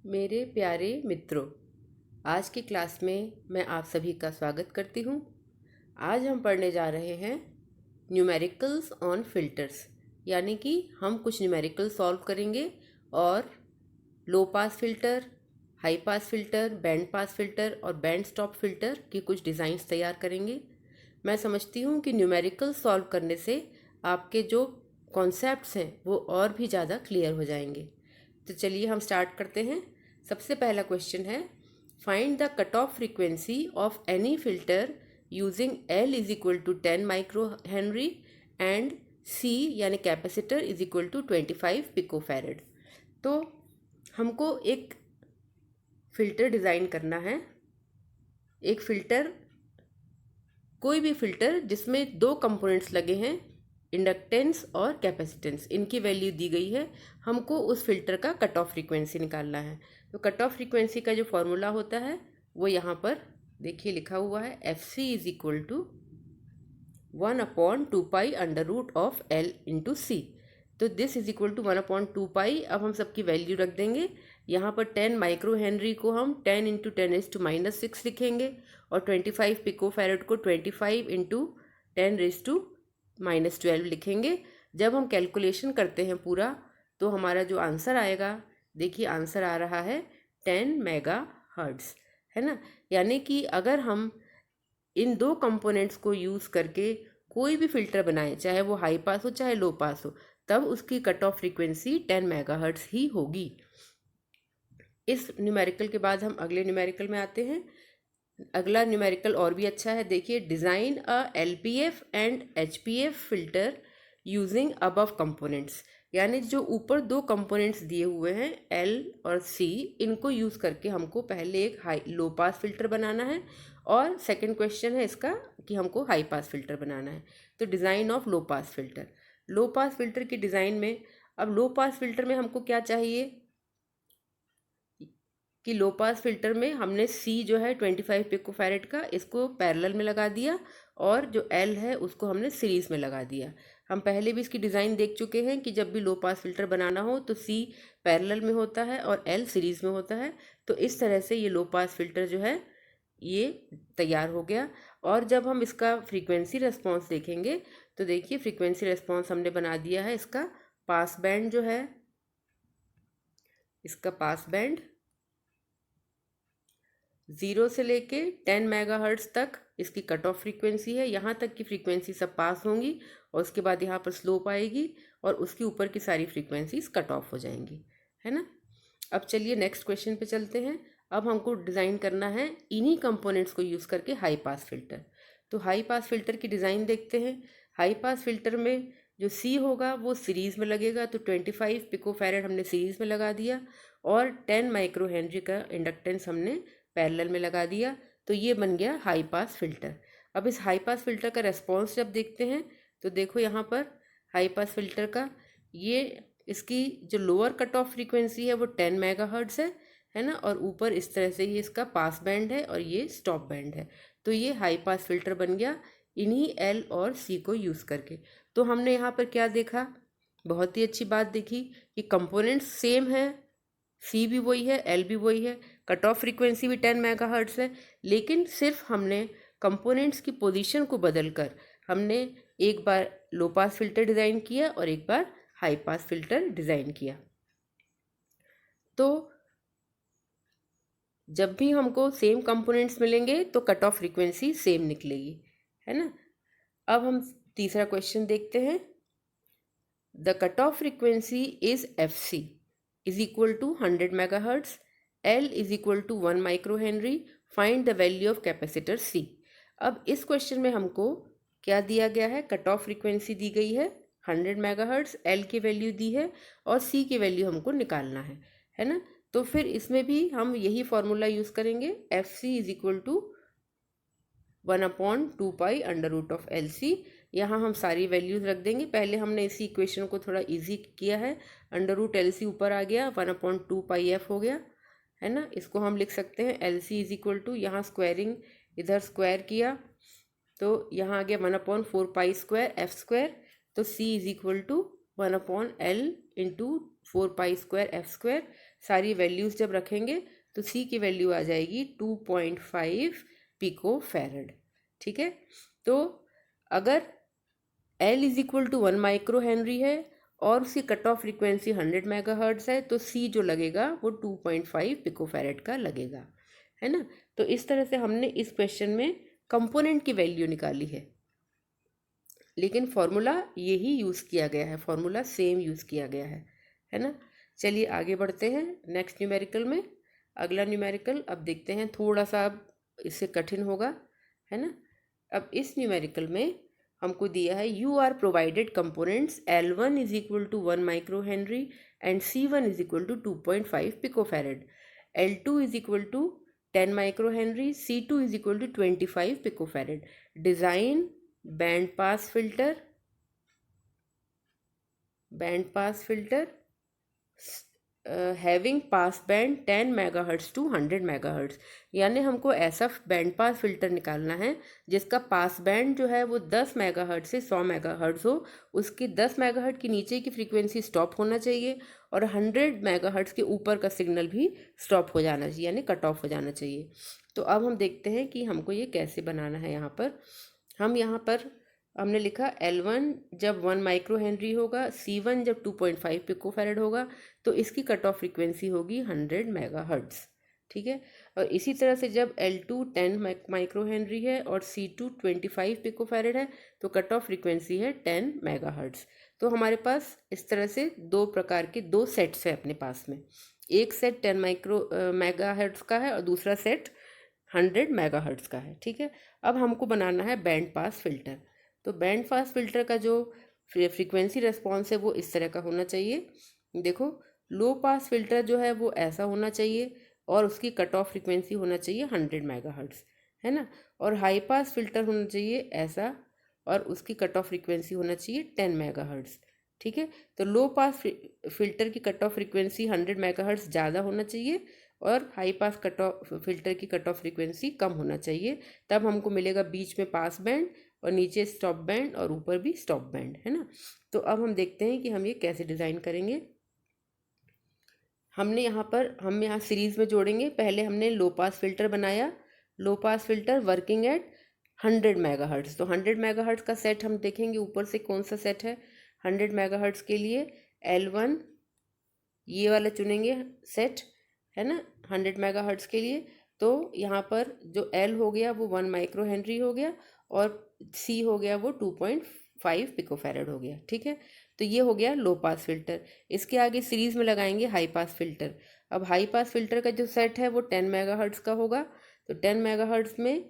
मेरे प्यारे मित्रों, आज की क्लास में मैं आप सभी का स्वागत करती हूँ। आज हम पढ़ने जा रहे हैं न्यूमेरिकल्स ऑन फिल्टर्स, यानी कि हम कुछ न्यूमेरिकल सॉल्व करेंगे और low pass filter, high pass filter, band pass filter और बैंड स्टॉप फिल्टर की कुछ डिज़ाइंस तैयार करेंगे। मैं समझती हूँ कि न्यूमेरिकल सॉल्व करने से आपके जो कॉन्सेप्ट्स हैं वो और भी ज़्यादा क्लियर हो जाएंगे। तो चलिए हम स्टार्ट करते हैं। सबसे पहला क्वेश्चन है, find the cut off frequency of any filter using L is equal to 10 micro henry and C यानी capacitor is equal to 25 picofarad. तो हमको एक फ़िल्टर डिज़ाइन करना है। एक फ़िल्टर, कोई भी फ़िल्टर जिसमें दो कंपोनेंट्स लगे हैं, इंडक्टेंस और कैपेसिटेंस, इनकी वैल्यू दी गई है। हमको उस फिल्टर का कट ऑफ फ्रीक्वेंसी निकालना है। तो कट ऑफ फ्रीक्वेंसी का जो फॉर्मूला होता है वो यहाँ पर देखिए लिखा हुआ है, FC is equal to 1/2 pi under root of L into C। तो this is equal to 1/2 pi. अब हम सबकी वैल्यू रख देंगे। यहाँ पर 10 माइक्रो हेनरी को हम 10 इंटू 10⁻⁻⁶ लिखेंगे और 25 पिको फैरड को 25 इंटू 10⁻⁻12 लिखेंगे। जब हम कैलकुलेशन करते हैं पूरा, तो हमारा जो आंसर आएगा, देखिए आंसर आ रहा है 10 मेगा हर्ट्ज़, है ना। यानी कि अगर हम इन दो कंपोनेंट्स को यूज़ करके कोई भी फ़िल्टर बनाएं, चाहे वो हाई पास हो चाहे लो पास हो, तब उसकी कट ऑफ फ्रीक्वेंसी 10 मेगाहर्ट्ज़ ही होगी। इस न्यूमेरिकल के बाद हम अगले न्यूमेरिकल में आते हैं। अगला न्यूमेरिकल और भी अच्छा है। देखिए, design a LPF and HPF filter using above components, यानी जो ऊपर दो कंपोनेंट्स दिए हुए हैं L और C, इनको यूज़ करके हमको पहले एक हाई लो पास फिल्टर बनाना है और सेकंड क्वेश्चन है इसका कि हमको हाई पास फिल्टर बनाना है। तो design of low pass filter, low pass filter की डिज़ाइन में, अब लो पास फिल्टर में हमको क्या चाहिए कि लो पास फिल्टर में हमने C जो है 25 पिकोफैरेड का, इसको पैरेलल में लगा दिया और जो L है उसको हमने सीरीज़ में लगा दिया। हम पहले भी इसकी डिज़ाइन देख चुके हैं कि जब भी लो पास फिल्टर बनाना हो तो C पैरेलल में होता है और L सीरीज़ में होता है। तो इस तरह से ये लो पास फिल्टर जो है ये तैयार हो गया। और जब हम इसका फ्रीक्वेंसी रेस्पॉन्स देखेंगे तो देखिए फ्रीक्वेंसी रेस्पॉन्स हमने बना दिया है। इसका पास बैंड जो है, इसका पास बैंड 0 से लेके 10 मेगाहर्ट्ज़ तक इसकी कट ऑफ फ्रीक्वेंसी है। यहाँ तक की फ्रीक्वेंसी सब पास होंगी और उसके बाद यहाँ पर स्लोप आएगी और उसके ऊपर की सारी फ्रीक्वेंसीज कट ऑफ हो जाएंगी, है ना। अब चलिए नेक्स्ट क्वेश्चन पे चलते हैं। अब हमको डिज़ाइन करना है इन्हीं कंपोनेंट्स को यूज़ करके हाई पास फिल्टर। तो हाई पास फिल्टर की डिज़ाइन देखते हैं। हाई पास फिल्टर में जो C होगा वो सीरीज़ में लगेगा, तो 25 पिकोफैरड हमने सीरीज़ में लगा दिया और 10 माइक्रो हेनरी का इंडक्टेंस हमने पैरेलल में लगा दिया। तो ये बन गया हाई पास फिल्टर। अब इस हाई पास फिल्टर का रेस्पॉन्स जब देखते हैं तो देखो यहाँ पर हाई पास फिल्टर का ये, इसकी जो लोअर कट ऑफ फ्रीक्वेंसी है वो 10 मेगाहर्ट्ज़ है ना, और ऊपर इस तरह से ये इसका पास बैंड है और ये स्टॉप बैंड है। तो ये हाई पास फिल्टर बन गया इन्हीं L और C को यूज़ करके। तो हमने यहाँ पर क्या देखा, बहुत ही अच्छी बात देखी कि कंपोनेंट्स सेम है, C भी वही है, L भी वही है, कट ऑफ फ्रीक्वेंसी भी 10 मेगाहर्ट्ज़ है, लेकिन सिर्फ हमने कंपोनेंट्स की पोजीशन को बदलकर हमने एक बार लो पास फिल्टर डिज़ाइन किया और एक बार हाई पास फिल्टर डिज़ाइन किया। तो जब भी हमको सेम कंपोनेंट्स मिलेंगे तो कट ऑफ फ्रीक्वेंसी सेम निकलेगी, है ना। अब हम तीसरा क्वेश्चन देखते हैं। The cut off frequency is FC is equal to 100 megahertz, L is equal to 1 micro henry, find the value of capacitor C। अब इस क्वेश्चन में हमको क्या दिया गया है, कट ऑफ फ्रीक्वेंसी दी गई है 100 मेगाहर्ट्ज़, L की वैल्यू दी है और C की वैल्यू हमको निकालना है ना। तो फिर इसमें भी हम यही फार्मूला यूज़ करेंगे, FC is equal to 1/2 pi under root of LC। यहाँ हम सारी वैल्यूज़ रख देंगे। पहले हमने इसी इक्वेशन को थोड़ा इजी किया है, अंडर रूट LC ऊपर आ गया, 1/2 पाई F हो गया, है ना। इसको हम लिख सकते हैं LC इज इक्वल टू, यहाँ स्क्वायरिंग इधर स्क्वायर किया तो यहाँ आ गया 1/4 पाई स्क्वायर F स्क्वायर। तो C is equal to 1/L into 4 pi square F square. सारी वैल्यूज़ जब रखेंगे तो सी की वैल्यू आ जाएगी 2.5 पिको फैरड। ठीक है, तो अगर L is equal to 1 micro henry है और उसकी कट ऑफ फ्रीक्वेंसी 100 मेगाहर्ट्ज़ है, तो C जो लगेगा वो 2.5 पिको फैरड का लगेगा, है ना। तो इस तरह से हमने इस क्वेश्चन में कंपोनेंट की वैल्यू निकाली है, लेकिन फॉर्मूला यही यूज़ किया गया है, फॉर्मूला सेम यूज़ किया गया है ना। चलिए आगे बढ़ते हैं नेक्स्ट न्यूमेरिकल में। अगला न्यूमेरिकल अब देखते हैं, थोड़ा सा अब इससे कठिन होगा, है ना। अब इस न्यूमेरिकल में हमको दिया है you are provided components L1 is equal to 1 micro henry and C1 is equal to 2.5 pico farad, L2 is equal to 10 micro henry, C2 is equal to 25 pico farad. Design band pass filter having pass band 10 megahertz to 100 megahertz, यानी हमको ऐसा band pass filter निकालना है जिसका pass band जो है वो 10 megahertz से 100 मेगाहर्ट्ज़ हो, उसकी 10 मेगाहर्ट्ज़ के नीचे की फ्रीक्वेंसी स्टॉप होना चाहिए और 100 मेगाहर्ट्ज़ के ऊपर का सिग्नल भी स्टॉप हो जाना चाहिए, यानी कट ऑफ हो जाना चाहिए। तो अब हम देखते हैं कि हमको ये कैसे बनाना है। यहाँ पर हमने लिखा L1 जब 1 माइक्रो हेनरी होगा, C1 जब 2.5 पिको फैरड होगा, तो इसकी कट ऑफ फ्रीक्वेंसी होगी 100 मेगाहर्ट्ज़। ठीक है, और इसी तरह से जब L2 10 माइक्रो हेनरी है और C2 25 पिको फैरड है, तो कट ऑफ फ्रीक्वेंसी है 10 मेगाहर्ट्ज़। तो हमारे पास इस तरह से दो प्रकार के दो सेट्स है अपने पास में, एक सेट 10 मेगाहर्ट्ज़ का है और दूसरा सेट 100 मेगाहर्ट्ज़ का है। ठीक है, अब हमको बनाना है बैंड पास फिल्टर। तो बैंड पास फिल्टर का जो फ्रीक्वेंसी रिस्पॉन्स है वो इस तरह का होना चाहिए। देखो, लो पास फिल्टर जो है वो ऐसा होना चाहिए और उसकी कट ऑफ फ्रीक्वेंसी होना चाहिए 100 मेगाहर्ट्ज़, है ना। और हाई पास फिल्टर होना चाहिए ऐसा और उसकी कट ऑफ फ्रीक्वेंसी होना चाहिए 10 मेगाहर्ट्ज़। ठीक है, तो लो पास फिल्टर की कट ऑफ फ्रीक्वेंसी 100 मेगाहर्ट्ज़ ज़्यादा होना चाहिए और high pass cut off filter की कट ऑफ फ्रीक्वेंसी कम होना चाहिए, तब हमको मिलेगा बीच में पास बैंड और नीचे स्टॉप बैंड और ऊपर भी स्टॉप बैंड, है ना। तो अब हम देखते हैं कि हम ये कैसे डिज़ाइन करेंगे। हम यहाँ सीरीज़ में जोड़ेंगे। पहले हमने लो पास फिल्टर बनाया, low pass filter working at 100 megahertz. तो 100 मेगाहर्ट्ज़ का सेट हम देखेंगे ऊपर से कौन सा सेट है। 100 मेगाहर्ट्ज़ के लिए L1 ये वाला चुनेंगे सेट, है ना, 100 मेगाहर्ट्ज़ के लिए। तो यहाँ पर जो L हो गया वो 1 माइक्रो हेनरी हो गया और C हो गया वो 2.5 पिको फैरड हो गया। ठीक है, तो ये हो गया लो पास फिल्टर। इसके आगे सीरीज़ में लगाएंगे हाई पास फिल्टर। अब हाई पास फिल्टर का जो सेट है वो 10 मेगाहर्ट्ज़ का होगा। तो 10 मेगाहर्ट्ज़ में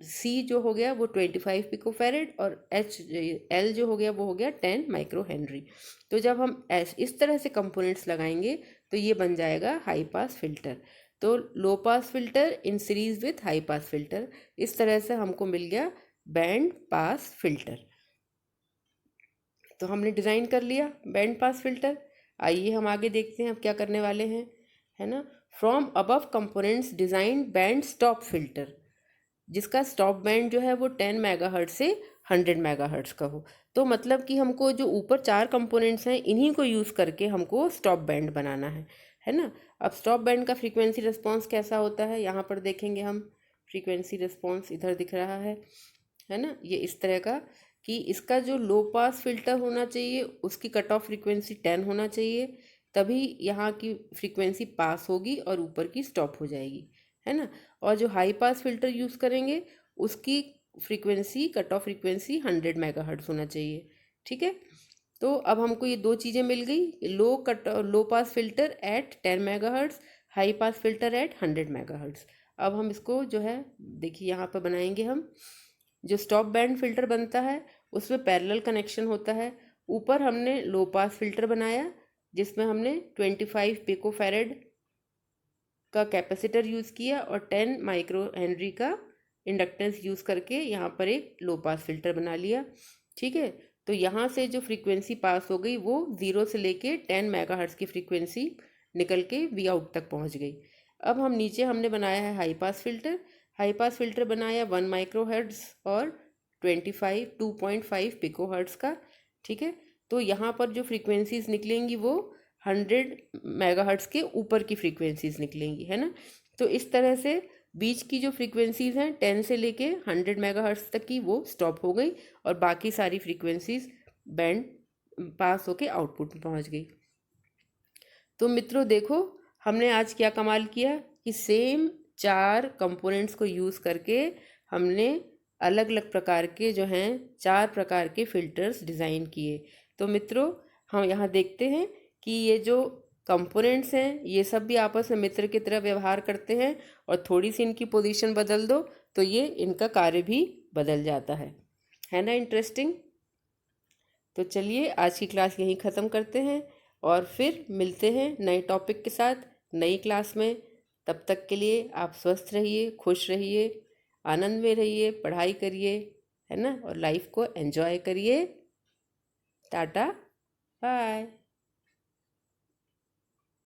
C जो हो गया वो 25 पिको फैरड और L जो हो गया वो हो गया 10 माइक्रो हेनरी। तो जब हम इस तरह से कंपोनेंट्स लगाएंगे तो ये बन जाएगा हाई पास फिल्टर। तो low pass filter in series with high pass filter, इस तरह से हमको मिल गया बैंड पास फिल्टर। तो हमने डिज़ाइन कर लिया बैंड पास फिल्टर। आइए हम आगे देखते हैं अब क्या करने वाले हैं, है ना। From above components design band stop filter, जिसका स्टॉप बैंड जो है वो 10 मेगाहर्ट्ज़ से 100 मेगाहर्ट्ज़ का हो। तो मतलब कि हमको जो ऊपर 4 कंपोनेंट्स हैं इन्हीं को यूज़ करके हमको स्टॉप बैंड बनाना है ना। अब स्टॉप बैंड का फ्रीक्वेंसी रिस्पॉन्स कैसा होता है यहाँ पर देखेंगे हम। फ्रीक्वेंसी रिस्पॉन्स इधर दिख रहा है ना, ये इस तरह का कि इसका जो लो पास फिल्टर होना चाहिए उसकी कट ऑफ फ्रीक्वेंसी 10 होना चाहिए, तभी यहाँ की फ्रीक्वेंसी पास होगी और ऊपर की स्टॉप हो जाएगी, है ना। और जो हाई पास फिल्टर यूज़ करेंगे उसकी frequency cut off frequency 100 megahertz होना चाहिए। ठीक है, तो अब हमको ये दो चीज़ें मिल गई, low pass filter at 10 megahertz, high pass filter at 100 megahertz. अब हम इसको जो है देखिए यहाँ पर बनाएंगे हम। जो स्टॉप बैंड फिल्टर बनता है उसमें पैरेलल कनेक्शन होता है। ऊपर हमने लो पास फिल्टर बनाया जिसमें हमने 25 पिको फैरड का कैपेसिटर यूज़ किया और 10 माइक्रो हेनरी का इंडक्टेंस यूज़ करके यहाँ पर एक लो पास फिल्टर बना लिया। ठीक है, तो यहाँ से जो फ्रीक्वेंसी पास हो गई वो 0 से लेके 10 मेगाहर्ट्ज़ की फ्रीक्वेंसी निकल के वी आउट तक पहुँच गई। अब हमने बनाया है high pass filter. High pass filter बनाया 1 माइक्रो हर्ट्ज़ और 2.5 पिको हर्ट्ज़ का। ठीक है, तो यहाँ पर जो फ्रीक्वेंसीज निकलेंगी वो 100 मेगाहर्ट्ज़ के ऊपर की फ्रीक्वेंसीज निकलेंगी, है ना। तो इस तरह से बीच की जो फ्रीक्वेंसीज हैं 10 से लेके 100 मेगाहर्ट्ज़ तक की वो स्टॉप हो गई और बाकी सारी फ्रीक्वेंसीज बैंड पास होके आउटपुट में पहुंच गई। तो मित्रों देखो हमने आज क्या कमाल किया कि सेम 4 कंपोनेंट्स को यूज़ करके हमने अलग अलग प्रकार के जो हैं 4 प्रकार के फ़िल्टर्स डिज़ाइन किए। तो मित्रों हम यहाँ देखते हैं कि ये जो कंपोनेंट्स हैं ये सब भी आपस में मित्र की तरह व्यवहार करते हैं और थोड़ी सी इनकी पोजीशन बदल दो तो ये इनका कार्य भी बदल जाता है ना। इंटरेस्टिंग। तो चलिए आज की क्लास यहीं ख़त्म करते हैं और फिर मिलते हैं नए टॉपिक के साथ नई क्लास में। तब तक के लिए आप स्वस्थ रहिए, खुश रहिए, आनंद में रहिए, पढ़ाई करिए, है ना, और लाइफ को एंजॉय करिए। Tata bye.